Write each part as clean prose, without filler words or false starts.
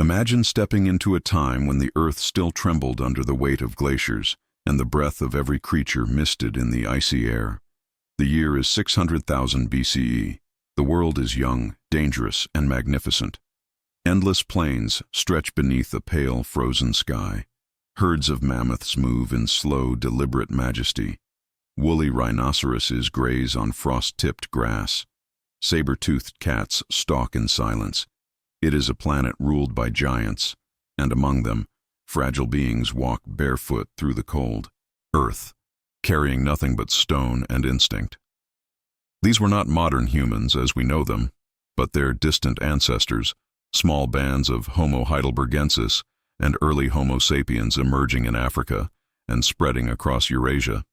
Imagine stepping into a time when the earth still trembled under the weight of glaciers, and the breath of every creature misted in the icy air. The year is 600,000 BCE. The world is young, dangerous, and magnificent. Endless plains stretch beneath a pale, frozen sky. Herds of mammoths move in slow, deliberate majesty. Woolly rhinoceroses graze on frost-tipped grass. Saber-toothed cats stalk in silence. It is a planet ruled by giants, and among them, fragile beings walk barefoot through the cold. Earth, carrying nothing but stone and instinct. These were not modern humans as we know them, but their distant ancestors, small bands of Homo heidelbergensis and early Homo sapiens emerging in Africa and spreading across Eurasia.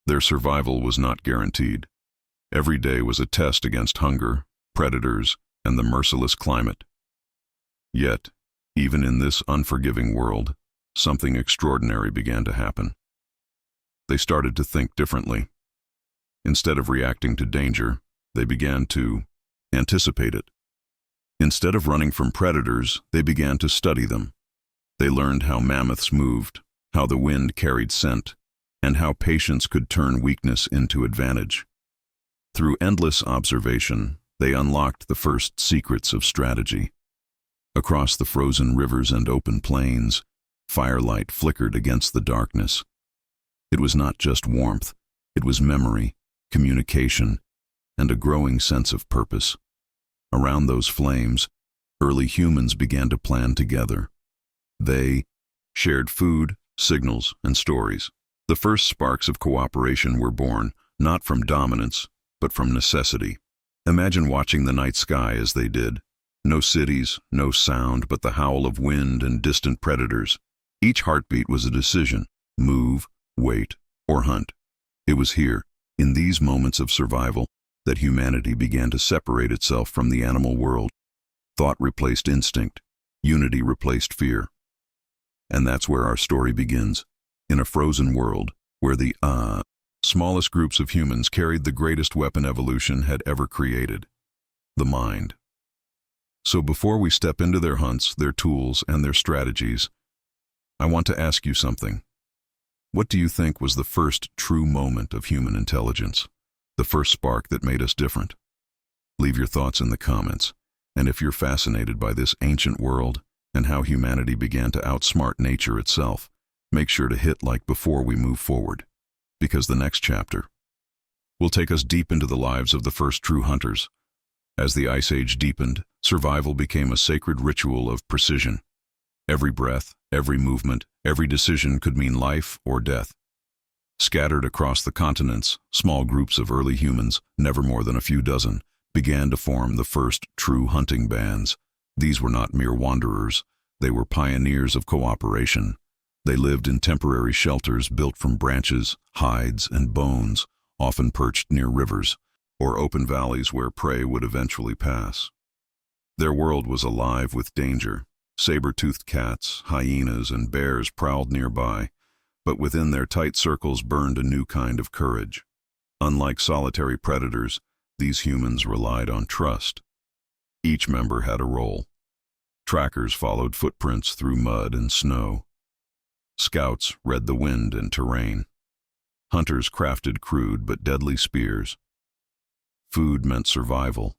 Their survival was not guaranteed. Every day was a test against hunger, predators, and the merciless climate. Yet, even in this unforgiving world, something extraordinary began to happen. They started to think differently. Instead of reacting to danger, they began to anticipate it. Instead of running from predators, they began to study them. They learned how mammoths moved, how the wind carried scent, and how patience could turn weakness into advantage. Through endless observation, they unlocked the first secrets of strategy. Across the frozen rivers and open plains, firelight flickered against the darkness. It was not just warmth, it was memory, communication, and a growing sense of purpose. Around those flames, early humans began to plan together. They shared food, signals, and stories. The first sparks of cooperation were born, not from dominance, but from necessity. Imagine watching the night sky as they did. No cities, no sound, but the howl of wind and distant predators. Each heartbeat was a decision: move, wait, or hunt. It was here, in these moments of survival, that humanity began to separate itself from the animal world. Thought replaced instinct. Unity replaced fear. And that's where our story begins. In a frozen world, where the smallest groups of humans carried the greatest weapon evolution had ever created: the mind. So before we step into their hunts, their tools, and their strategies, I want to ask you something. What do you think was the first true moment of human intelligence? The first spark that made us different? Leave your thoughts in the comments. And if you're fascinated by this ancient world and how humanity began to outsmart nature itself, make sure to hit like before we move forward, because the next chapter will take us deep into the lives of the first true hunters. As the Ice Age deepened, survival became a sacred ritual of precision. Every breath, every movement, every decision could mean life or death. Scattered across the continents, small groups of early humans, never more than a few dozen, began to form the first true hunting bands. These were not mere wanderers. They were pioneers of cooperation. They lived in temporary shelters built from branches, hides, and bones, often perched near rivers, or open valleys where prey would eventually pass. Their world was alive with danger. Saber-toothed cats, hyenas, and bears prowled nearby, but within their tight circles burned a new kind of courage. Unlike solitary predators, these humans relied on trust. Each member had a role. Trackers followed footprints through mud and snow. Scouts read the wind and terrain. Hunters crafted crude but deadly spears. Food meant survival,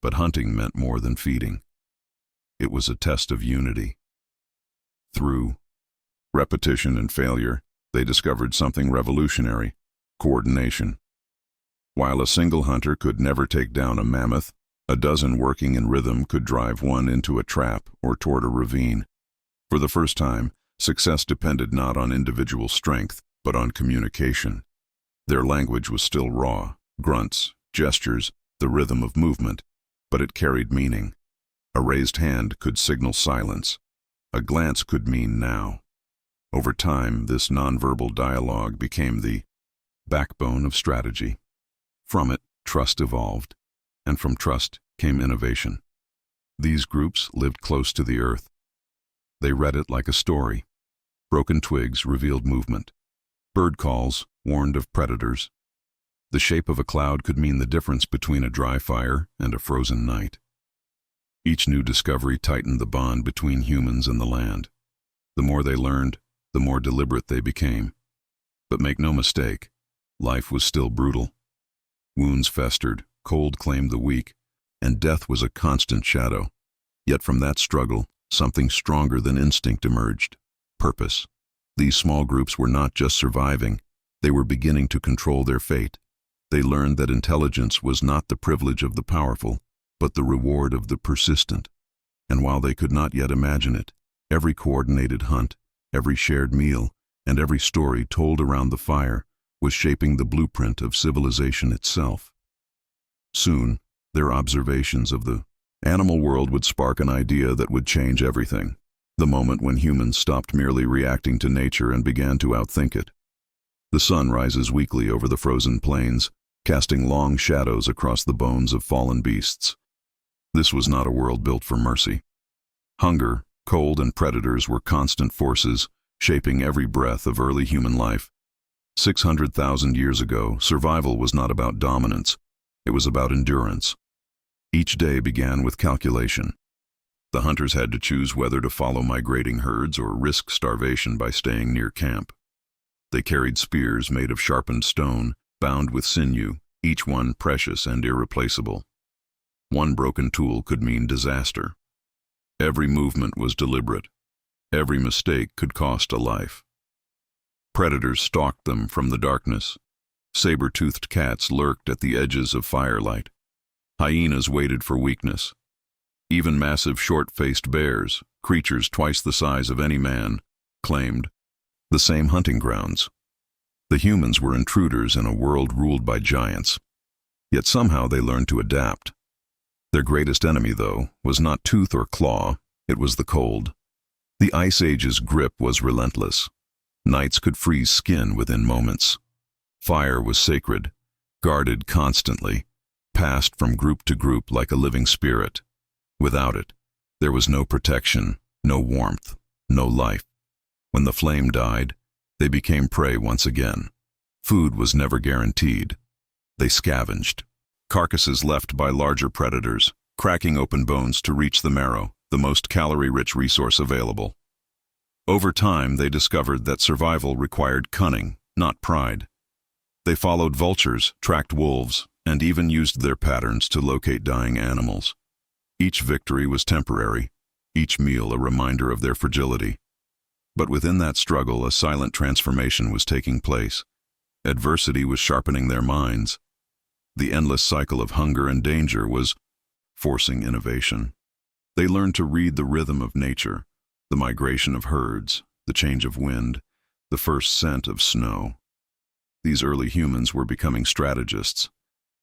but hunting meant more than feeding. It was a test of unity. Through repetition and failure, they discovered something revolutionary: coordination. While a single hunter could never take down a mammoth, a dozen working in rhythm could drive one into a trap or toward a ravine. For the first time, success depended not on individual strength, but on communication. Their language was still raw: grunts, gestures, the rhythm of movement, but it carried meaning. A raised hand could signal silence. A glance could mean now. Over time, this nonverbal dialogue became the backbone of strategy. From it, trust evolved, and from trust came innovation. These groups lived close to the earth. They read it like a story. Broken twigs revealed movement. Bird calls warned of predators. The shape of a cloud could mean the difference between a dry fire and a frozen night. Each new discovery tightened the bond between humans and the land. The more they learned, the more deliberate they became. But make no mistake, life was still brutal. Wounds festered, cold claimed the weak, and death was a constant shadow. Yet from that struggle, something stronger than instinct emerged: purpose. These small groups were not just surviving, they were beginning to control their fate. They learned that intelligence was not the privilege of the powerful, but the reward of the persistent. And while they could not yet imagine it, every coordinated hunt, every shared meal, and every story told around the fire was shaping the blueprint of civilization itself. Soon, their observations of the animal world would spark an idea that would change everything. The moment when humans stopped merely reacting to nature and began to outthink it. The sun rises weekly over the frozen plains, casting long shadows across the bones of fallen beasts. This was not a world built for mercy. Hunger, cold, and predators were constant forces, shaping every breath of early human life. 600,000 years ago, survival was not about dominance, it was about endurance. Each day began with calculation. The hunters had to choose whether to follow migrating herds or risk starvation by staying near camp. They carried spears made of sharpened stone, bound with sinew, each one precious and irreplaceable. One broken tool could mean disaster. Every movement was deliberate. Every mistake could cost a life. Predators stalked them from the darkness. Saber-toothed cats lurked at the edges of firelight. Hyenas waited for weakness. Even massive short-faced bears, creatures twice the size of any man, claimed the same hunting grounds. The humans were intruders in a world ruled by giants. Yet somehow they learned to adapt. Their greatest enemy, though, was not tooth or claw, it was the cold. The Ice Age's grip was relentless. Nights could freeze skin within moments. Fire was sacred, guarded constantly, passed from group to group like a living spirit. Without it, there was no protection, no warmth, no life. When the flame died, they became prey once again. Food was never guaranteed. They scavenged. Carcasses left by larger predators, cracking open bones to reach the marrow, the most calorie-rich resource available. Over time, they discovered that survival required cunning, not pride. They followed vultures, tracked wolves, and even used their patterns to locate dying animals. Each victory was temporary, each meal a reminder of their fragility. But within that struggle, a silent transformation was taking place. Adversity was sharpening their minds. The endless cycle of hunger and danger was forcing innovation. They learned to read the rhythm of nature, the migration of herds, the change of wind, the first scent of snow. These early humans were becoming strategists.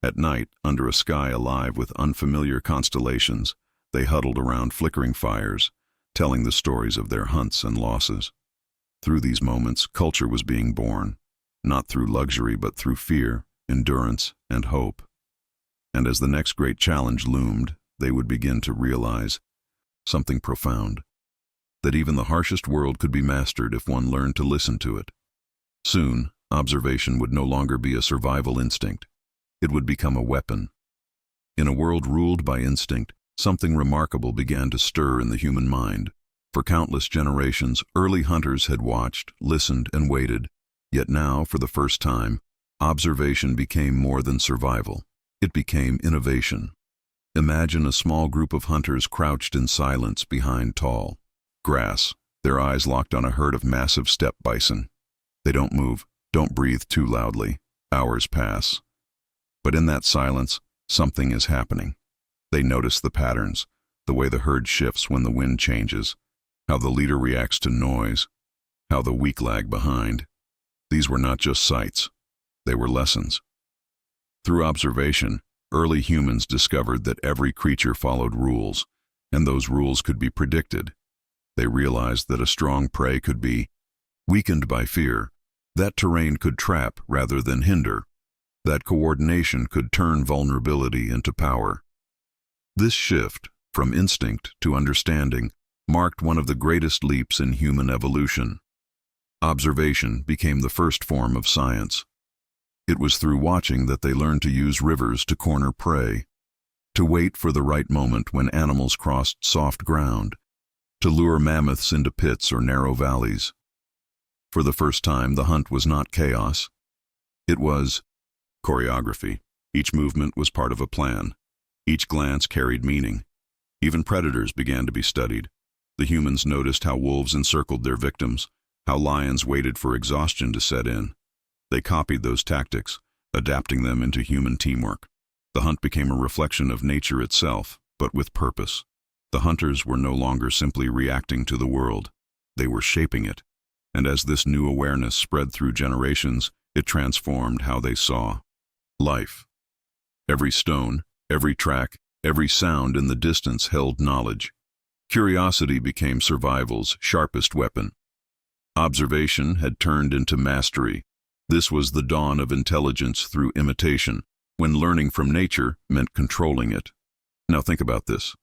At night, under a sky alive with unfamiliar constellations, they huddled around flickering fires, telling the stories of their hunts and losses. Through these moments, culture was being born, not through luxury but through fear, endurance, and hope. And as the next great challenge loomed, they would begin to realize something profound, that even the harshest world could be mastered if one learned to listen to it. Soon, observation would no longer be a survival instinct. It would become a weapon. In a world ruled by instinct, something remarkable began to stir in the human mind. For countless generations, early hunters had watched, listened, and waited. Yet now, for the first time, observation became more than survival. It became innovation. Imagine a small group of hunters crouched in silence behind tall grass, their eyes locked on a herd of massive steppe bison. They don't move, don't breathe too loudly. Hours pass. But in that silence, something is happening. They notice the patterns, the way the herd shifts when the wind changes, how the leader reacts to noise, how the weak lag behind. These were not just sights, they were lessons. Through observation, early humans discovered that every creature followed rules, and those rules could be predicted. They realized that a strong prey could be weakened by fear, that terrain could trap rather than hinder, that coordination could turn vulnerability into power. This shift, from instinct to understanding, marked one of the greatest leaps in human evolution. Observation became the first form of science. It was through watching that they learned to use rivers to corner prey, to wait for the right moment when animals crossed soft ground, to lure mammoths into pits or narrow valleys. For the first time, the hunt was not chaos. It was choreography. Each movement was part of a plan. Each glance carried meaning. Even predators began to be studied. The humans noticed how wolves encircled their victims, how lions waited for exhaustion to set in. They copied those tactics, adapting them into human teamwork. The hunt became a reflection of nature itself, but with purpose. The hunters were no longer simply reacting to the world. They were shaping it. And as this new awareness spread through generations, it transformed how they saw life. Every stone, every track, every sound in the distance held knowledge. Curiosity became survival's sharpest weapon. Observation had turned into mastery. This was the dawn of intelligence through imitation, when learning from nature meant controlling it. Now think about this.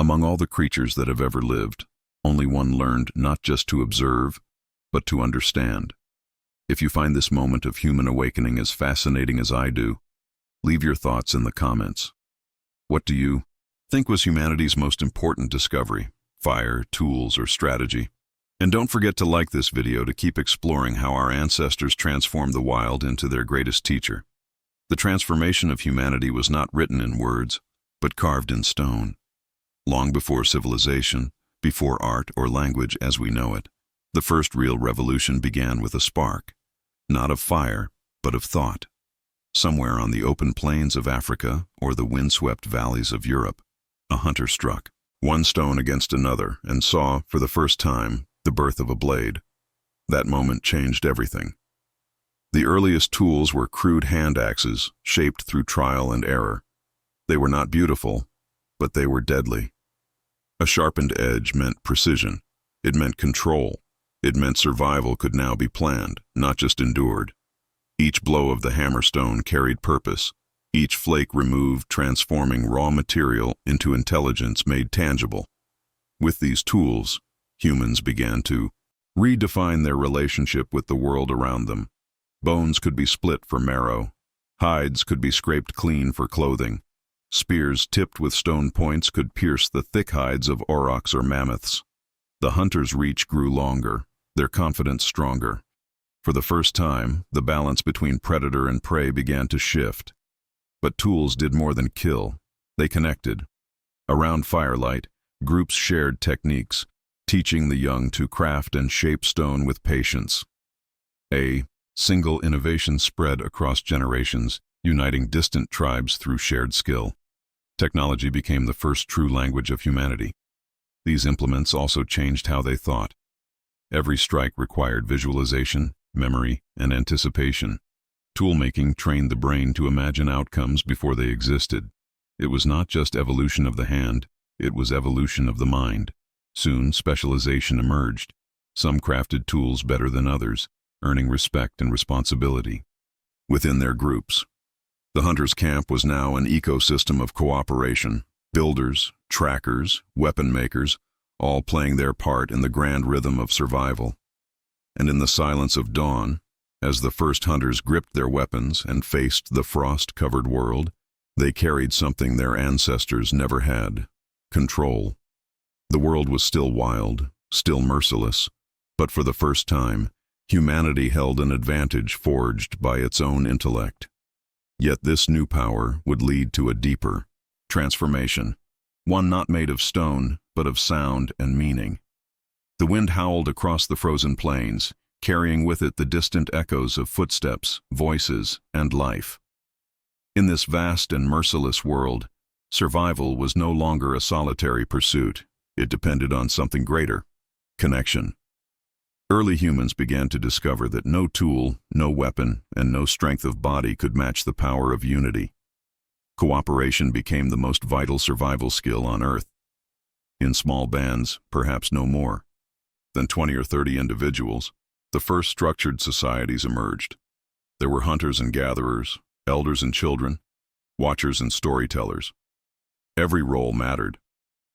Among all the creatures that have ever lived, only one learned not just to observe, but to understand. If you find this moment of human awakening as fascinating as I do, leave your thoughts in the comments. What do you think was humanity's most important discovery? Fire, tools, or strategy? And don't forget to like this video to keep exploring how our ancestors transformed the wild into their greatest teacher. The transformation of humanity was not written in words, but carved in stone. Long before civilization, before art or language as we know it, the first real revolution began with a spark, not of fire, but of thought. Somewhere on the open plains of Africa or the windswept valleys of Europe, a hunter struck one stone against another and saw, for the first time, the birth of a blade. That moment changed everything. The earliest tools were crude hand axes, shaped through trial and error. They were not beautiful, but they were deadly. A sharpened edge meant precision. It meant control. It meant survival could now be planned, not just endured. Each blow of the hammerstone carried purpose. Each flake removed, transforming raw material into intelligence made tangible. With these tools, humans began to redefine their relationship with the world around them. Bones could be split for marrow. Hides could be scraped clean for clothing. Spears tipped with stone points could pierce the thick hides of aurochs or mammoths. The hunter's reach grew longer, their confidence stronger. For the first time, the balance between predator and prey began to shift. But tools did more than kill. They connected. Around firelight, groups shared techniques, teaching the young to craft and shape stone with patience. A single innovation spread across generations, uniting distant tribes through shared skill. Technology became the first true language of humanity. These implements also changed how they thought. Every strike required visualization, memory, and anticipation. Toolmaking trained the brain to imagine outcomes before they existed. It was not just evolution of the hand, it was evolution of the mind. Soon, specialization emerged. Some crafted tools better than others, earning respect and responsibility within their groups. The hunter's camp was now an ecosystem of cooperation. Builders, trackers, weapon makers, all playing their part in the grand rhythm of survival. And in the silence of dawn, as the first hunters gripped their weapons and faced the frost-covered world, they carried something their ancestors never had: control. The world was still wild, still merciless, but for the first time, humanity held an advantage forged by its own intellect. Yet this new power would lead to a deeper transformation, one not made of stone, but of sound and meaning. The wind howled across the frozen plains, carrying with it the distant echoes of footsteps, voices, and life. In this vast and merciless world, survival was no longer a solitary pursuit. It depended on something greater: connection. Early humans began to discover that no tool, no weapon, and no strength of body could match the power of unity. Cooperation became the most vital survival skill on Earth. In small bands, perhaps no more than 20 or 30 individuals, the first structured societies emerged. There were hunters and gatherers, elders and children, watchers and storytellers. Every role mattered.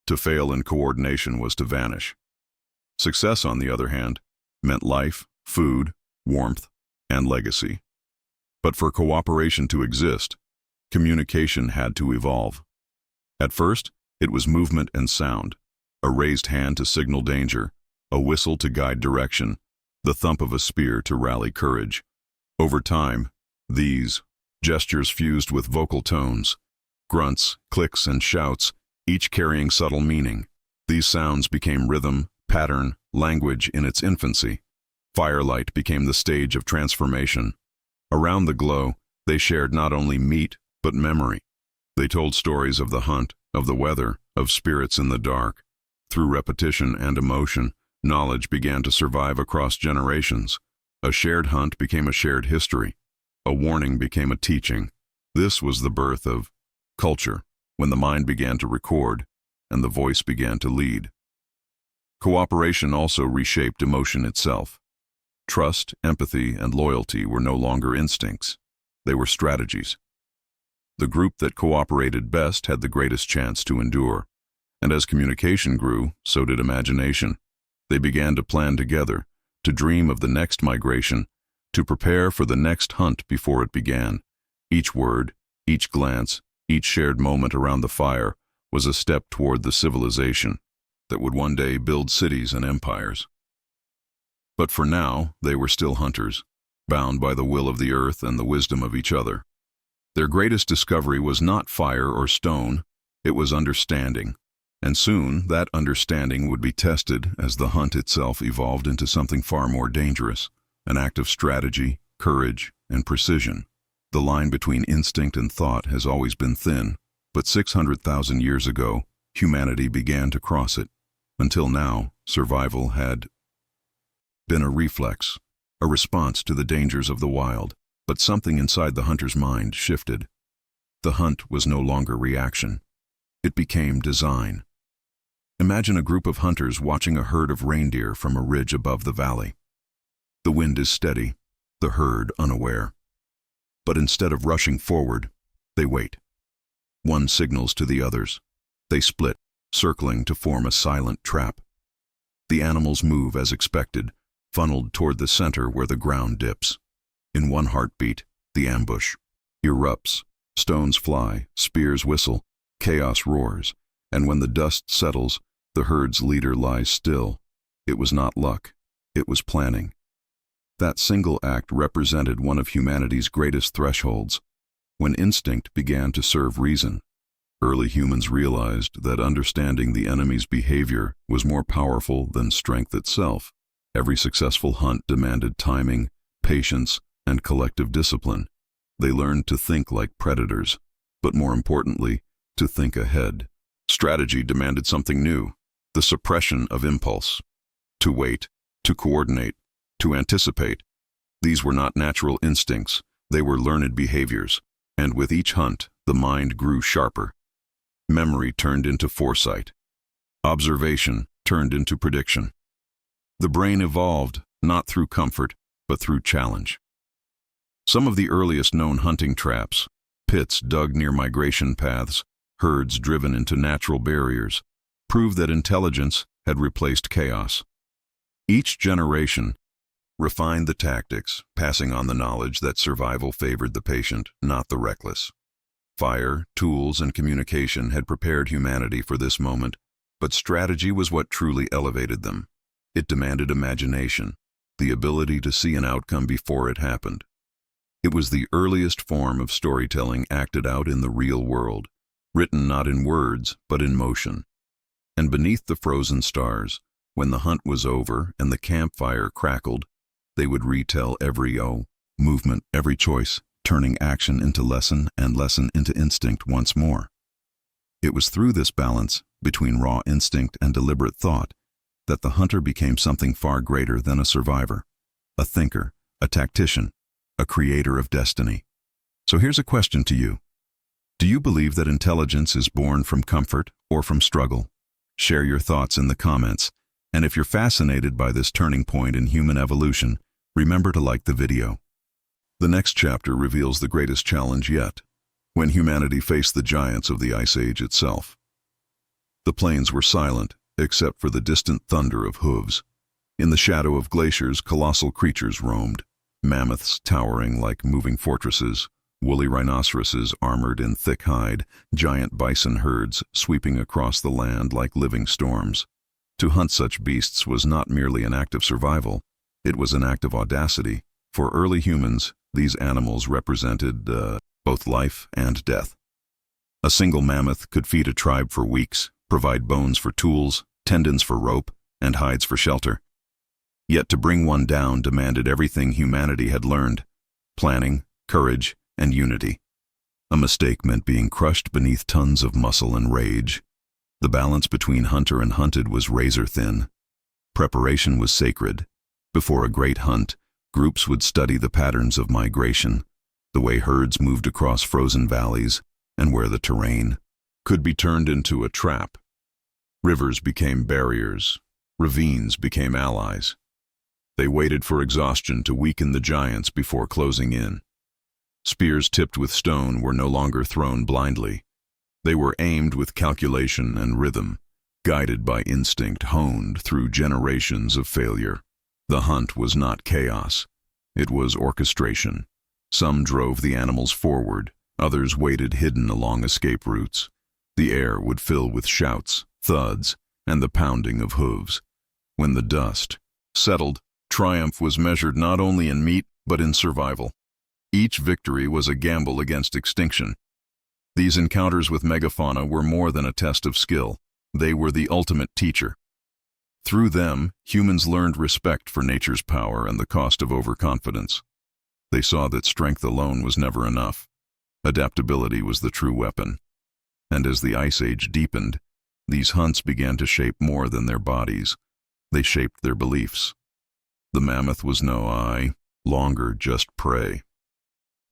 To fail in coordination was to vanish. Success, on the other hand, meant life, food, warmth, and legacy. But for cooperation to exist, communication had to evolve. At first, it was movement and sound, a raised hand to signal danger, a whistle to guide direction, the thump of a spear to rally courage. Over time, these gestures fused with vocal tones, grunts, clicks, and shouts, each carrying subtle meaning. These sounds became rhythm, pattern, language in its infancy. Firelight became the stage of transformation. Around the glow, they shared not only meat, but memory. They told stories of the hunt, of the weather, of spirits in the dark. Through repetition and emotion, knowledge began to survive across generations. A shared hunt became a shared history. A warning became a teaching. This was the birth of culture, when the mind began to record and the voice began to lead. Cooperation also reshaped emotion itself. Trust, empathy, and loyalty were no longer instincts. They were strategies. The group that cooperated best had the greatest chance to endure. And as communication grew, so did imagination. They began to plan together, to dream of the next migration, to prepare for the next hunt before it began. Each word, each glance, each shared moment around the fire was a step toward the civilization that would one day build cities and empires. But for now, they were still hunters, bound by the will of the earth and the wisdom of each other. Their greatest discovery was not fire or stone, it was understanding. And soon, that understanding would be tested as the hunt itself evolved into something far more dangerous, an act of strategy, courage, and precision. The line between instinct and thought has always been thin, but 600,000 years ago, humanity began to cross it. Until now, survival had been a reflex, a response to the dangers of the wild. But something inside the hunter's mind shifted. The hunt was no longer reaction. It became design. Imagine a group of hunters watching a herd of reindeer from a ridge above the valley. The wind is steady, the herd unaware. But instead of rushing forward, they wait. One signals to the others. They split, circling to form a silent trap. The animals move as expected, funneled toward the center where the ground dips. In one heartbeat, the ambush erupts. Stones fly, spears whistle, chaos roars, and when the dust settles, the herd's leader lies still. It was not luck, it was planning. That single act represented one of humanity's greatest thresholds, when instinct began to serve reason. Early humans realized that understanding the enemy's behavior was more powerful than strength itself. Every successful hunt demanded timing, patience, and collective discipline. They learned to think like predators, but more importantly, to think ahead. Strategy demanded something new, the suppression of impulse. To wait, to coordinate, to anticipate. These were not natural instincts, they were learned behaviors, and with each hunt, the mind grew sharper. Memory turned into foresight. Observation turned into prediction. The brain evolved, not through comfort, but through challenge. Some of the earliest known hunting traps, pits dug near migration paths, herds driven into natural barriers, prove that intelligence had replaced chaos. Each generation refined the tactics, passing on the knowledge that survival favored the patient, not the reckless. Fire, tools, and communication had prepared humanity for this moment, but strategy was what truly elevated them. It demanded imagination, the ability to see an outcome before it happened. It was the earliest form of storytelling acted out in the real world, written not in words, but in motion. And beneath the frozen stars, when the hunt was over and the campfire crackled, they would retell every movement, every choice, turning action into lesson and lesson into instinct once more. It was through this balance, between raw instinct and deliberate thought, that the hunter became something far greater than a survivor, a thinker, a tactician, a creator of destiny. So here's a question to you. Do you believe that intelligence is born from comfort or from struggle? Share your thoughts in the comments. And if you're fascinated by this turning point in human evolution, remember to like the video. The next chapter reveals the greatest challenge yet, when humanity faced the giants of the Ice Age itself. The plains were silent, except for the distant thunder of hooves. In the shadow of glaciers, colossal creatures roamed. Mammoths towering like moving fortresses, woolly rhinoceroses armored in thick hide, giant bison herds sweeping across the land like living storms. To hunt such beasts was not merely an act of survival, it was an act of audacity. For early humans, these animals represented both life and death. A single mammoth could feed a tribe for weeks, provide bones for tools, tendons for rope, and hides for shelter. Yet to bring one down demanded everything humanity had learned: planning, courage, and unity. A mistake meant being crushed beneath tons of muscle and rage. The balance between hunter and hunted was razor-thin. Preparation was sacred. Before a great hunt, groups would study the patterns of migration, the way herds moved across frozen valleys, and where the terrain could be turned into a trap. Rivers became barriers. Ravines became allies. They waited for exhaustion to weaken the giants before closing in. Spears tipped with stone were no longer thrown blindly. They were aimed with calculation and rhythm, guided by instinct honed through generations of failure. The hunt was not chaos. It was orchestration. Some drove the animals forward, others waited hidden along escape routes. The air would fill with shouts, thuds, and the pounding of hooves. When the dust settled, triumph was measured not only in meat, but in survival. Each victory was a gamble against extinction. These encounters with megafauna were more than a test of skill. They were the ultimate teacher. Through them, humans learned respect for nature's power and the cost of overconfidence. They saw that strength alone was never enough. Adaptability was the true weapon. And as the Ice Age deepened, these hunts began to shape more than their bodies. They shaped their beliefs. The mammoth was no longer just prey.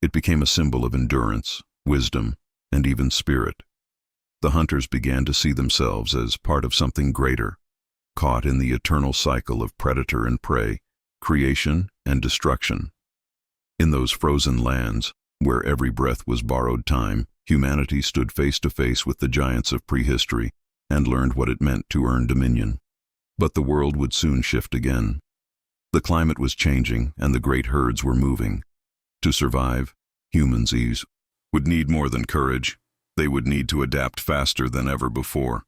It became a symbol of endurance, wisdom, and even spirit. The hunters began to see themselves as part of something greater, caught in the eternal cycle of predator and prey, creation and destruction. In those frozen lands, where every breath was borrowed time, humanity stood face to face with the giants of prehistory and learned what it meant to earn dominion. But the world would soon shift again. The climate was changing and the great herds were moving. To survive, humans would need more than courage. They would need to adapt faster than ever before.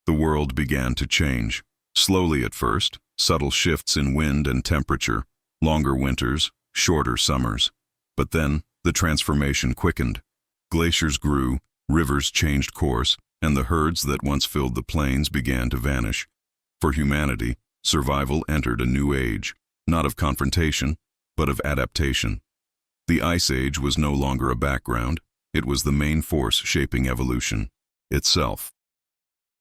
The world began to change. Slowly at first, subtle shifts in wind and temperature, longer winters, shorter summers. But then, the transformation quickened. Glaciers grew, rivers changed course, and the herds that once filled the plains began to vanish. For humanity, survival entered a new age, not of confrontation, but of adaptation. The Ice Age was no longer a background, it was the main force shaping evolution itself.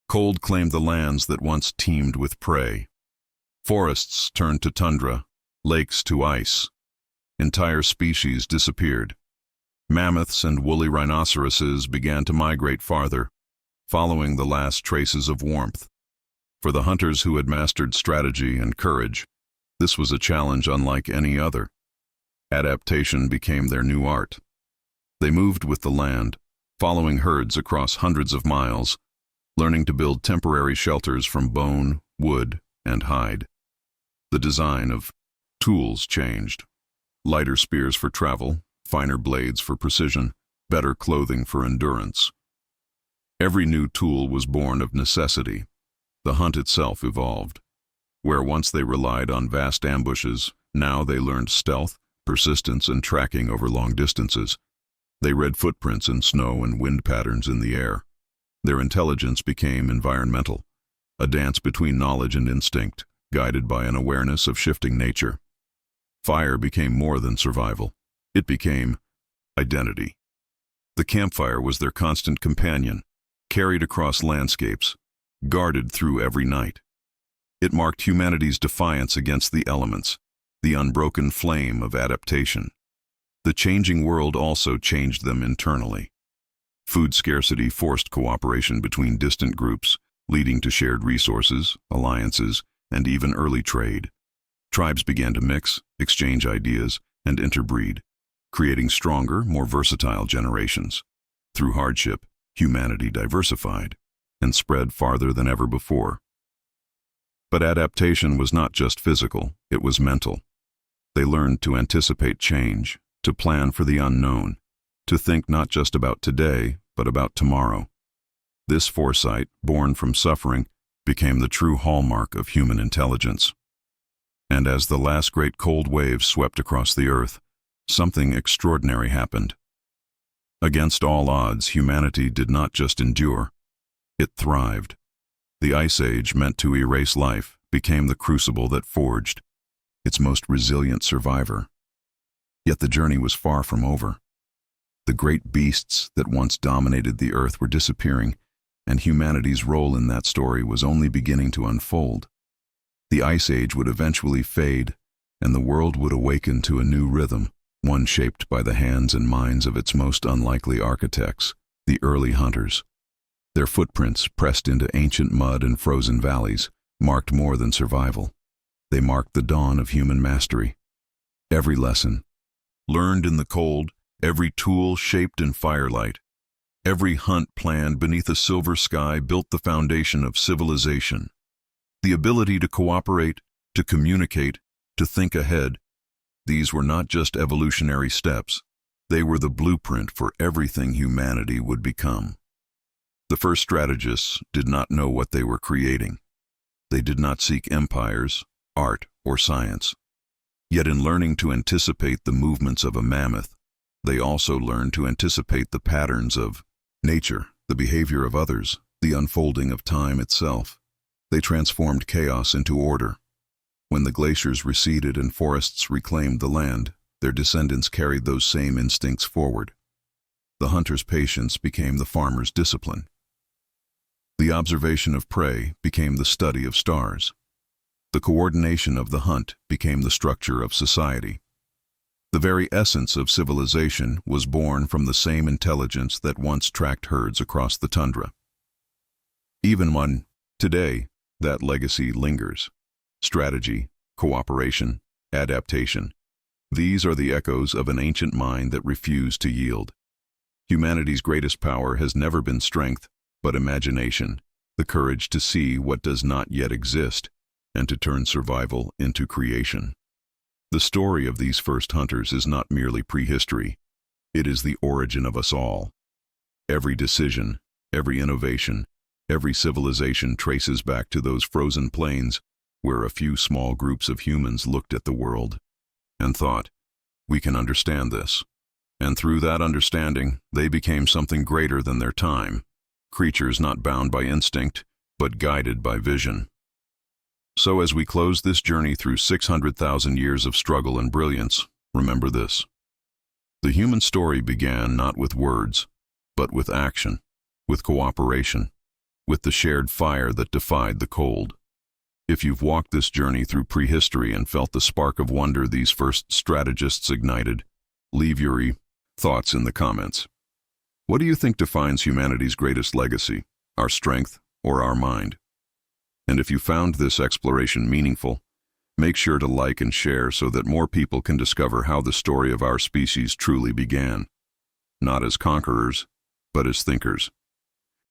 Cold claimed the lands that once teemed with prey. Forests turned to tundra, lakes to ice. Entire species disappeared. Mammoths and woolly rhinoceroses began to migrate farther, following the last traces of warmth. For the hunters who had mastered strategy and courage, this was a challenge unlike any other. Adaptation became their new art. They moved with the land, following herds across hundreds of miles, learning to build temporary shelters from bone, wood, and hide. The design of tools changed. Lighter spears for travel, finer blades for precision, better clothing for endurance. Every new tool was born of necessity. The hunt itself evolved. Where once they relied on vast ambushes, now they learned stealth, persistence, and tracking over long distances. They read footprints in snow and wind patterns in the air. Their intelligence became environmental, a dance between knowledge and instinct, guided by an awareness of shifting nature. Fire became more than survival. It became identity. The campfire was their constant companion, carried across landscapes, guarded through every night. It marked humanity's defiance against the elements, the unbroken flame of adaptation. The changing world also changed them internally. Food scarcity forced cooperation between distant groups, leading to shared resources, alliances, and even early trade. Tribes began to mix, exchange ideas, and interbreed, creating stronger, more versatile generations. Through hardship, humanity diversified and spread farther than ever before. But adaptation was not just physical, it was mental. They learned to anticipate change, to plan for the unknown, to think not just about today, but about tomorrow. This foresight, born from suffering, became the true hallmark of human intelligence. And as the last great cold wave swept across the earth, something extraordinary happened. Against all odds, humanity did not just endure, it thrived. The Ice Age, meant to erase life, became the crucible that forged its most resilient survivor. Yet the journey was far from over. The great beasts that once dominated the earth were disappearing, and humanity's role in that story was only beginning to unfold. The Ice Age would eventually fade, and the world would awaken to a new rhythm, one shaped by the hands and minds of its most unlikely architects, the early hunters. Their footprints, pressed into ancient mud and frozen valleys, marked more than survival. They marked the dawn of human mastery. Every lesson, learned in the cold, every tool shaped in firelight, every hunt planned beneath a silver sky built the foundation of civilization. The ability to cooperate, to communicate, to think ahead, these were not just evolutionary steps, they were the blueprint for everything humanity would become. The first strategists did not know what they were creating. They did not seek empires, art, or science. Yet in learning to anticipate the movements of a mammoth, they also learned to anticipate the patterns of nature, the behavior of others, the unfolding of time itself. They transformed chaos into order. When the glaciers receded and forests reclaimed the land, their descendants carried those same instincts forward. The hunter's patience became the farmer's discipline. The observation of prey became the study of stars. The coordination of the hunt became the structure of society. The very essence of civilization was born from the same intelligence that once tracked herds across the tundra. Even when, today, that legacy lingers. Strategy, cooperation, adaptation. These are the echoes of an ancient mind that refused to yield. Humanity's greatest power has never been strength, but imagination, the courage to see what does not yet exist, and to turn survival into creation. The story of these first hunters is not merely prehistory, it is the origin of us all. Every decision, every innovation, every civilization traces back to those frozen plains where a few small groups of humans looked at the world and thought, we can understand this. And through that understanding, they became something greater than their time, creatures not bound by instinct, but guided by vision. So as we close this journey through 600,000 years of struggle and brilliance, remember this. The human story began not with words, but with action, with cooperation, with the shared fire that defied the cold. If you've walked this journey through prehistory and felt the spark of wonder these first strategists ignited, leave your thoughts in the comments. What do you think defines humanity's greatest legacy, our strength or our mind? And if you found this exploration meaningful, make sure to like and share so that more people can discover how the story of our species truly began, not as conquerors, but as thinkers.